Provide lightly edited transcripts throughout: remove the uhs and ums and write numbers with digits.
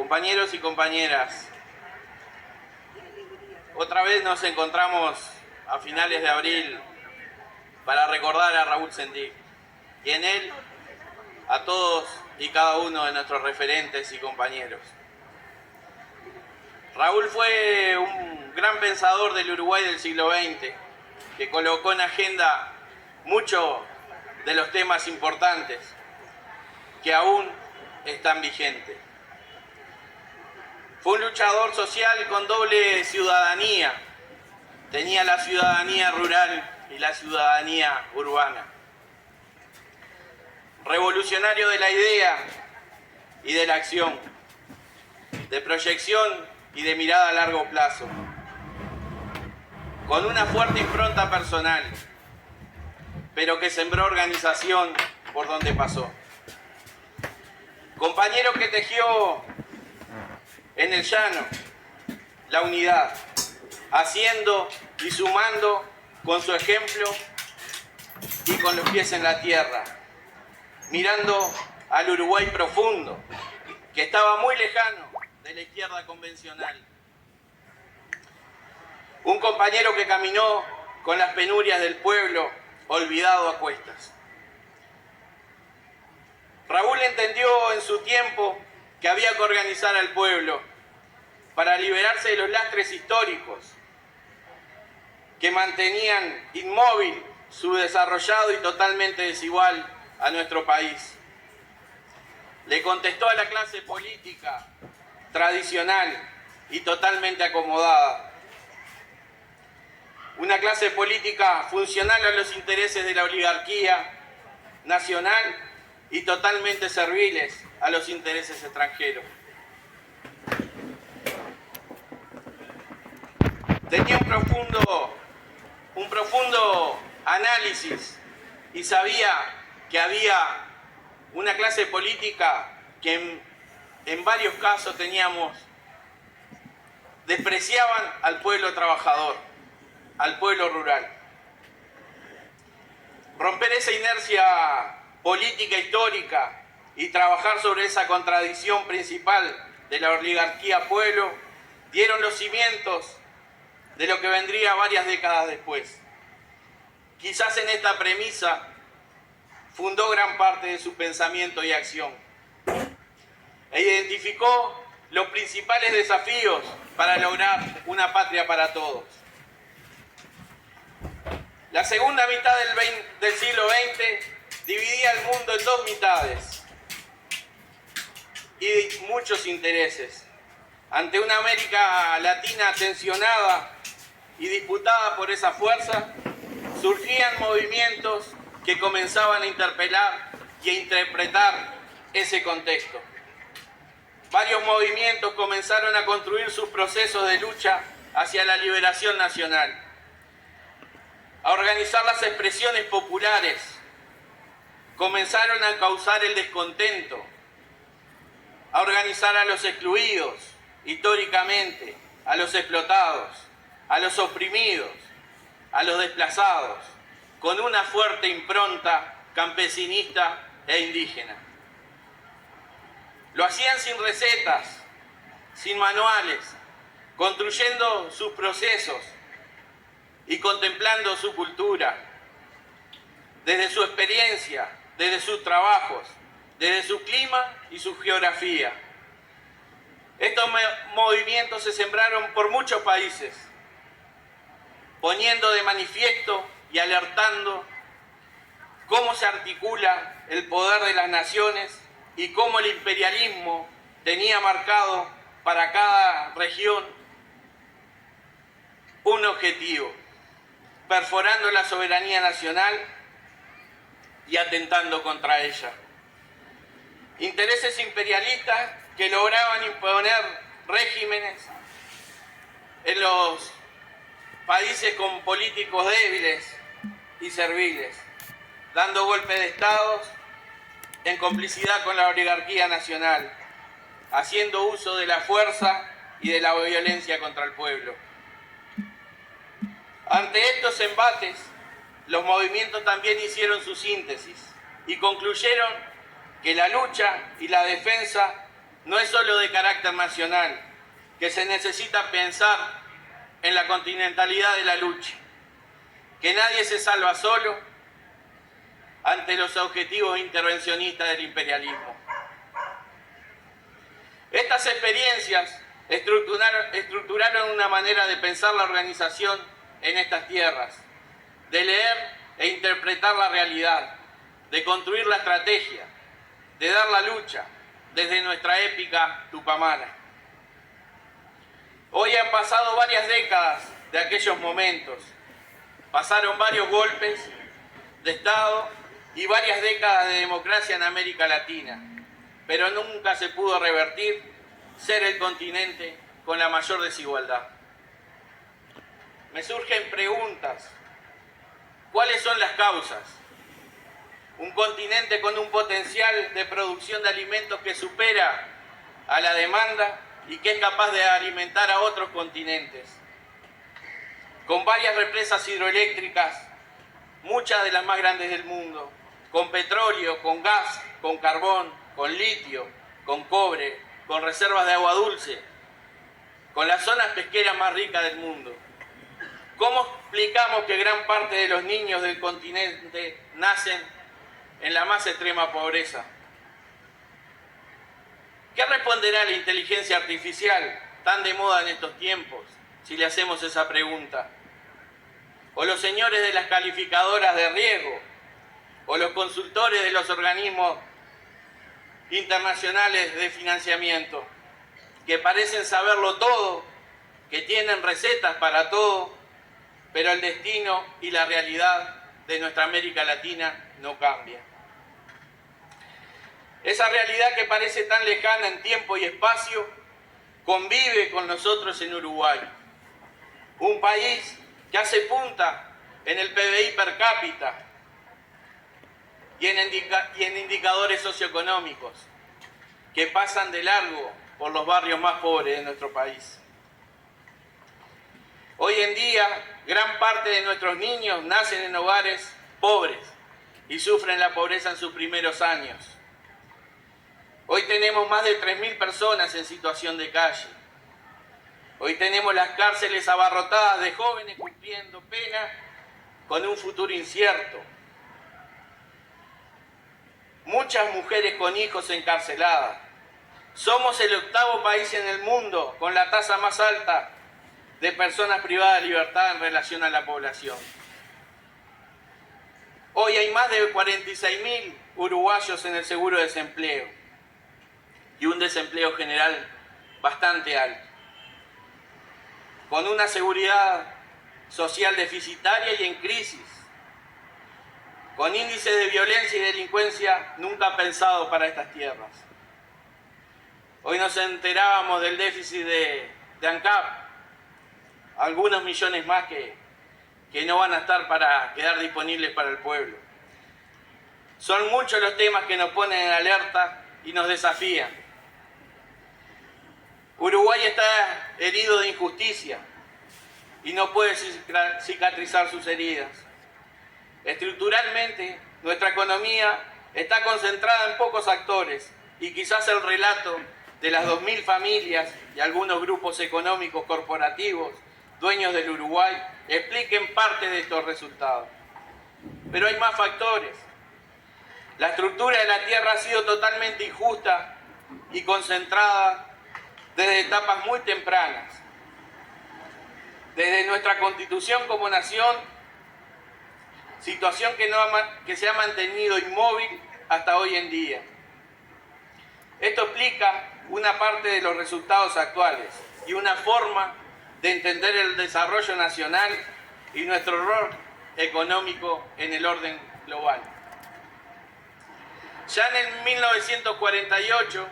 Compañeros y compañeras, otra vez nos encontramos a finales de abril para recordar a Raúl Sendic y en él a todos y cada uno de nuestros referentes y compañeros. Raúl fue un gran pensador del Uruguay del siglo XX que colocó en agenda muchos de los temas importantes que aún están vigentes. Fue un luchador social con doble ciudadanía. Tenía la ciudadanía rural y la ciudadanía urbana. Revolucionario de la idea y de la acción, de proyección y de mirada a largo plazo, con una fuerte impronta personal, pero que sembró organización por donde pasó. Compañero que tejió en el llano la unidad, haciendo y sumando con su ejemplo y con los pies en la tierra, mirando al Uruguay profundo, que estaba muy lejano de la izquierda convencional. Un compañero que caminó con las penurias del pueblo olvidado a cuestas. Raúl entendió en su tiempo que había que organizar al pueblo para liberarse de los lastres históricos que mantenían inmóvil, subdesarrollado y totalmente desigual a nuestro país. Le contestó a la clase política tradicional y totalmente acomodada. Una clase política funcional a los intereses de la oligarquía nacional y totalmente serviles a los intereses extranjeros. Tenía un profundo análisis y sabía que había una clase política que en varios casos despreciaban al pueblo trabajador, al pueblo rural. Romper esa inercia política histórica y trabajar sobre esa contradicción principal de la oligarquía-pueblo dieron los cimientos de lo que vendría varias décadas después. Quizás en esta premisa fundó gran parte de su pensamiento y acción e identificó los principales desafíos para lograr una patria para todos. La segunda mitad del siglo XX dividía el mundo en dos mitades y muchos intereses. Ante una América Latina tensionada y disputada por esa fuerza, surgían movimientos que comenzaban a interpelar y a interpretar ese contexto. Varios movimientos comenzaron a construir sus procesos de lucha hacia la liberación nacional, a organizar las expresiones populares, comenzaron a causar el descontento, a organizar a los excluidos históricamente, a los explotados, a los oprimidos, a los desplazados, con una fuerte impronta campesinista e indígena. Lo hacían sin recetas, sin manuales, construyendo sus procesos y contemplando su cultura, desde su experiencia, desde sus trabajos, desde su clima y su geografía. Estos movimientos se sembraron por muchos países, poniendo de manifiesto y alertando cómo se articula el poder de las naciones y cómo el imperialismo tenía marcado para cada región un objetivo, perforando la soberanía nacional y atentando contra ella. Intereses imperialistas que lograban imponer regímenes en los países con políticos débiles y serviles, dando golpes de estados en complicidad con la oligarquía nacional, haciendo uso de la fuerza y de la violencia contra el pueblo. Ante estos embates, los movimientos también hicieron su síntesis y concluyeron que la lucha y la defensa no es solo de carácter nacional, que se necesita pensar en la continentalidad de la lucha, que nadie se salva solo ante los objetivos intervencionistas del imperialismo. Estas experiencias estructuraron una manera de pensar la organización en estas tierras, de leer e interpretar la realidad, de construir la estrategia, de dar la lucha desde nuestra épica tupamara. Hoy han pasado varias décadas de aquellos momentos, pasaron varios golpes de Estado y varias décadas de democracia en América Latina, pero nunca se pudo revertir ser el continente con la mayor desigualdad. Me surgen preguntas. ¿Cuáles son las causas? Un continente con un potencial de producción de alimentos que supera a la demanda y que es capaz de alimentar a otros continentes. Con varias represas hidroeléctricas, muchas de las más grandes del mundo, con petróleo, con gas, con carbón, con litio, con cobre, con reservas de agua dulce, con las zonas pesqueras más ricas del mundo. ¿Cómo explicamos que gran parte de los niños del continente nacen en la más extrema pobreza? ¿Qué responderá la inteligencia artificial tan de moda en estos tiempos si le hacemos esa pregunta? ¿O los señores de las calificadoras de riesgo? ¿O los consultores de los organismos internacionales de financiamiento, que parecen saberlo todo, que tienen recetas para todo, pero el destino y la realidad de nuestra América Latina no cambia? Esa realidad que parece tan lejana en tiempo y espacio convive con nosotros en Uruguay, un país que hace punta en el PBI per cápita y en indicadores socioeconómicos que pasan de largo por los barrios más pobres de nuestro país. Hoy en día, gran parte de nuestros niños nacen en hogares pobres y sufren la pobreza en sus primeros años. Hoy tenemos más de 3.000 personas en situación de calle. Hoy tenemos las cárceles abarrotadas de jóvenes cumpliendo pena con un futuro incierto. Muchas mujeres con hijos encarceladas. Somos el 8º país en el mundo con la tasa más alta de personas privadas de libertad en relación a la población. Hoy hay más de 46.000 uruguayos en el seguro de desempleo y un desempleo general bastante alto, con una seguridad social deficitaria y en crisis, con índices de violencia y delincuencia nunca pensados para estas tierras. Hoy nos enterábamos del déficit de ANCAP, algunos millones más que no van a estar para quedar disponibles para el pueblo. Son muchos los temas que nos ponen en alerta y nos desafían. Uruguay está herido de injusticia y no puede cicatrizar sus heridas. Estructuralmente, nuestra economía está concentrada en pocos actores y quizás el relato de las 2.000 familias y algunos grupos económicos corporativos dueños del Uruguay expliquen parte de estos resultados. Pero hay más factores. La estructura de la tierra ha sido totalmente injusta y concentrada desde etapas muy tempranas. Desde nuestra constitución como nación, situación que se ha mantenido inmóvil hasta hoy en día. Esto explica una parte de los resultados actuales y una forma de entender el desarrollo nacional y nuestro rol económico en el orden global. Ya en 1948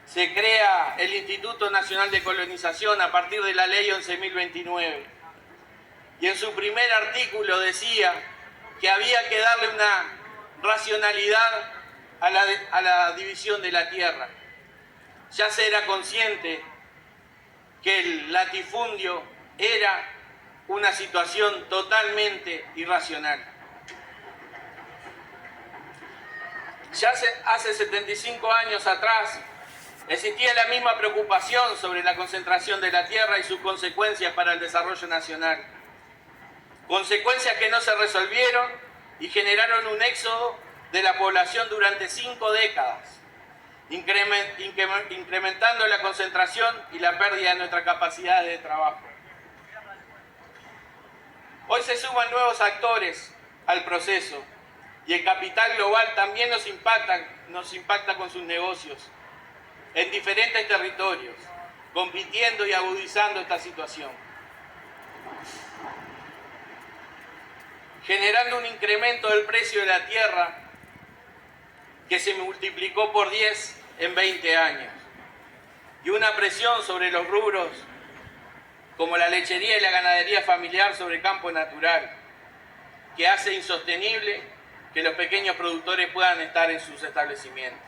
se crea el Instituto Nacional de Colonización a partir de la Ley 11.029 y en su primer artículo decía que había que darle una racionalidad a la división de la tierra. Ya se era consciente que el latifundio era una situación totalmente irracional. Ya hace 75 años atrás existía la misma preocupación sobre la concentración de la tierra y sus consecuencias para el desarrollo nacional. Consecuencias que no se resolvieron y generaron un éxodo de la población durante 5 décadas, incrementando la concentración y la pérdida de nuestras capacidades de trabajo. Hoy se suman nuevos actores al proceso y el capital global también nos impacta con sus negocios en diferentes territorios, compitiendo y agudizando esta situación, generando un incremento del precio de la tierra que se multiplicó por 10 en 20 años, y una presión sobre los rubros como la lechería y la ganadería familiar sobre el campo natural, que hace insostenible que los pequeños productores puedan estar en sus establecimientos.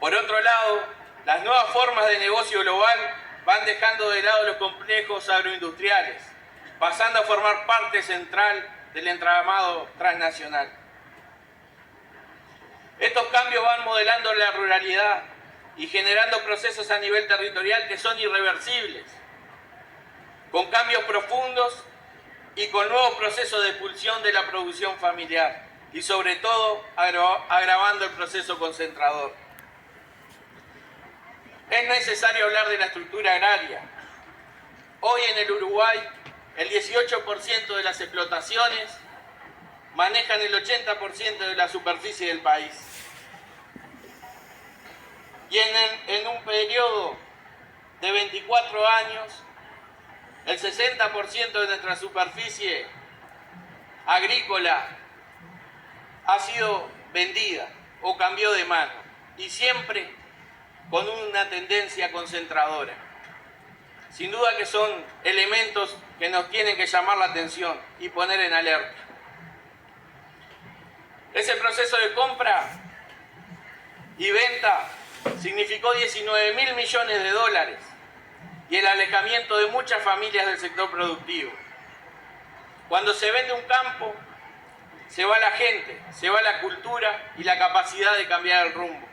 Por otro lado, las nuevas formas de negocio global van dejando de lado los complejos agroindustriales, pasando a formar parte central del entramado transnacional. Estos cambios van modelando la ruralidad y generando procesos a nivel territorial que son irreversibles, con cambios profundos y con nuevos procesos de expulsión de la producción familiar y sobre todo agravando el proceso concentrador. Es necesario hablar de la estructura agraria. Hoy en el Uruguay, el 18% de las explotaciones manejan el 80% de la superficie del país. Y en un periodo de 24 años, el 60% de nuestra superficie agrícola ha sido vendida o cambió de mano, y siempre con una tendencia concentradora. Sin duda que son elementos que nos tienen que llamar la atención y poner en alerta. Ese proceso de compra y venta significó 19.000 millones de dólares y el alejamiento de muchas familias del sector productivo. Cuando se vende un campo, se va la gente, se va la cultura y la capacidad de cambiar el rumbo.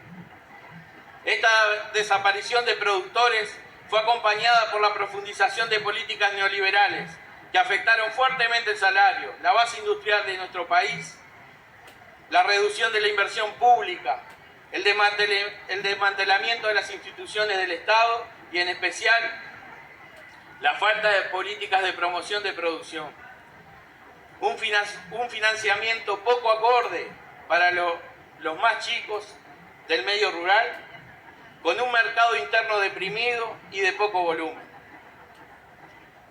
Esta desaparición de productores fue acompañada por la profundización de políticas neoliberales que afectaron fuertemente el salario, la base industrial de nuestro país, la reducción de la inversión pública, el desmantelamiento de las instituciones del Estado y en especial la falta de políticas de promoción de producción. Un financiamiento poco acorde para los más chicos del medio rural, con un mercado interno deprimido y de poco volumen.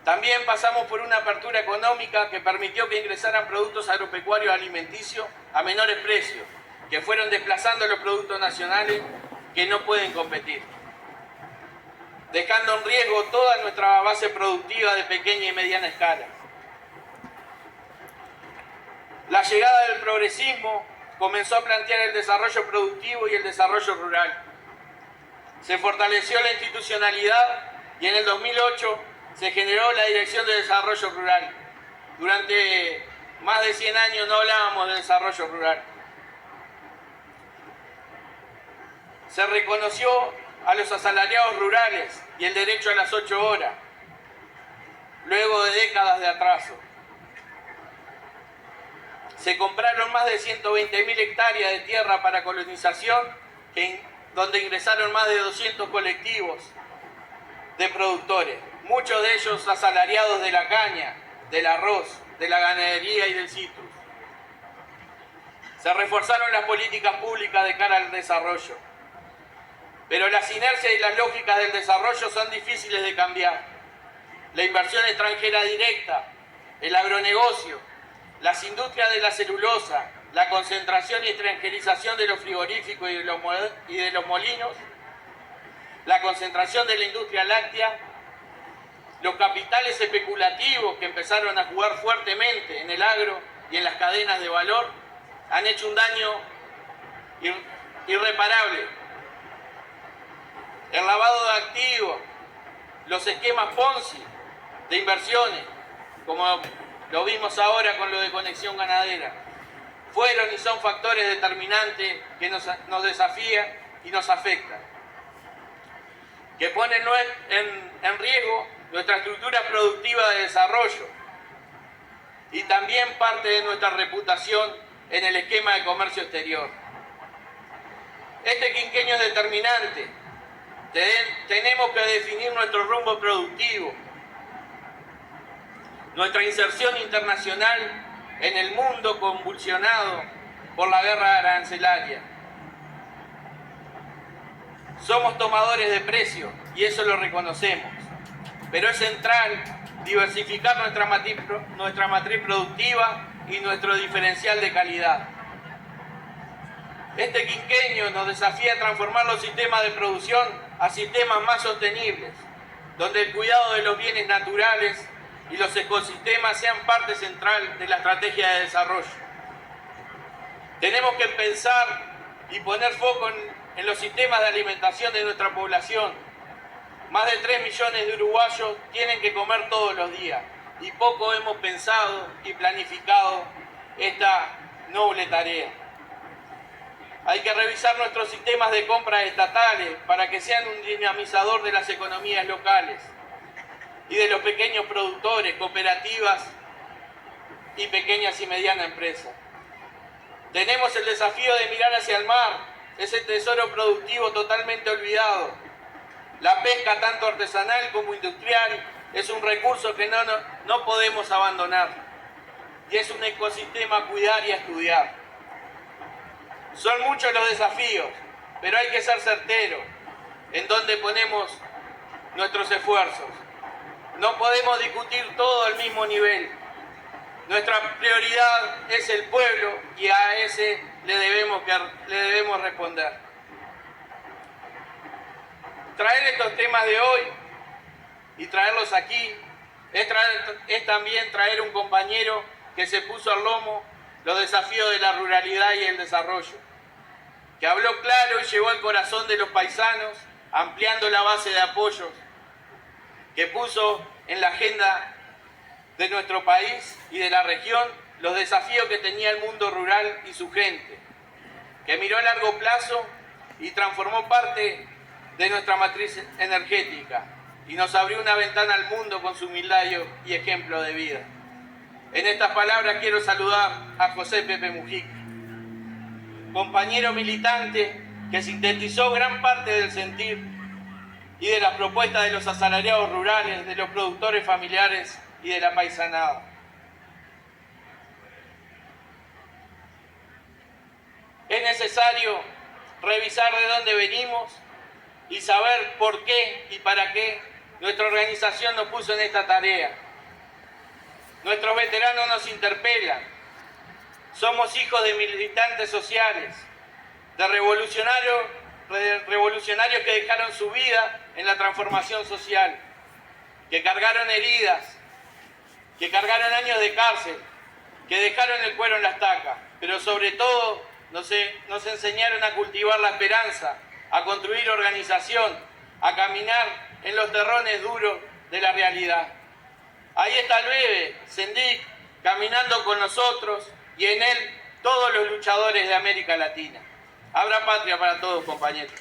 También pasamos por una apertura económica que permitió que ingresaran productos agropecuarios alimenticios a menores precios, que fueron desplazando los productos nacionales que no pueden competir, dejando en riesgo toda nuestra base productiva de pequeña y mediana escala. La llegada del progresismo comenzó a plantear el desarrollo productivo y el desarrollo rural. Se fortaleció la institucionalidad y en el 2008 se generó la Dirección de Desarrollo Rural. Durante más de 100 años no hablábamos de desarrollo rural. Se reconoció a los asalariados rurales y el derecho a las 8 horas, luego de décadas de atraso. Se compraron más de 120.000 hectáreas de tierra para colonización, donde ingresaron más de 200 colectivos de productores, muchos de ellos asalariados de la caña, del arroz, de la ganadería y del citrus. Se reforzaron las políticas públicas de cara al desarrollo, pero las inercias y las lógicas del desarrollo son difíciles de cambiar. La inversión extranjera directa, el agronegocio, las industrias de la celulosa, la concentración y extranjerización de los frigoríficos y de los molinos, la concentración de la industria láctea, los capitales especulativos que empezaron a jugar fuertemente en el agro y en las cadenas de valor, han hecho un daño irreparable. El lavado de activos, los esquemas Ponzi de inversiones, como lo vimos ahora con lo de Conexión Ganadera, fueron y son factores determinantes que nos desafían y nos afectan, que ponen en riesgo nuestra estructura productiva de desarrollo y también parte de nuestra reputación en el esquema de comercio exterior. Este quinquenio es determinante. Tenemos que definir nuestro rumbo productivo, nuestra inserción internacional en el mundo convulsionado por la guerra arancelaria. Somos tomadores de precios y eso lo reconocemos, pero es central diversificar nuestra matriz productiva y nuestro diferencial de calidad. Este quinquenio nos desafía a transformar los sistemas de producción a sistemas más sostenibles, donde el cuidado de los bienes naturales y los ecosistemas sean parte central de la estrategia de desarrollo. Tenemos que pensar y poner foco en los sistemas de alimentación de nuestra población. Más de 3 millones de uruguayos tienen que comer todos los días y poco hemos pensado y planificado esta noble tarea. Hay que revisar nuestros sistemas de compras estatales para que sean un dinamizador de las economías locales y de los pequeños productores, cooperativas y pequeñas y medianas empresas. Tenemos el desafío de mirar hacia el mar, ese tesoro productivo totalmente olvidado. La pesca, tanto artesanal como industrial, es un recurso que no podemos abandonar y es un ecosistema a cuidar y a estudiar. Son muchos los desafíos, pero hay que ser certeros en donde ponemos nuestros esfuerzos. No podemos discutir todo al mismo nivel. Nuestra prioridad es el pueblo y a ese le debemos responder. Traer estos temas de hoy y traerlos aquí es también traer un compañero que se puso al lomo los desafíos de la ruralidad y el desarrollo, que habló claro y llegó al corazón de los paisanos, ampliando la base de apoyos, que puso en la agenda de nuestro país y de la región los desafíos que tenía el mundo rural y su gente, que miró a largo plazo y transformó parte de nuestra matriz energética y nos abrió una ventana al mundo con su humildad y ejemplo de vida. En estas palabras quiero saludar a José Pepe Mujica, compañero militante que sintetizó gran parte del sentir y de las propuestas de los asalariados rurales, de los productores familiares y de la paisanada. Es necesario revisar de dónde venimos y saber por qué y para qué nuestra organización nos puso en esta tarea. Nuestros veteranos nos interpelan. Somos hijos de militantes sociales, de revolucionarios que dejaron su vida en la transformación social, que cargaron heridas, que cargaron años de cárcel, que dejaron el cuero en la estaca, pero sobre todo nos enseñaron a cultivar la esperanza, a construir organización, a caminar en los terrones duros de la realidad. Ahí está el Bebe, Sendik, caminando con nosotros y en él todos los luchadores de América Latina. Habrá patria para todos, compañeros.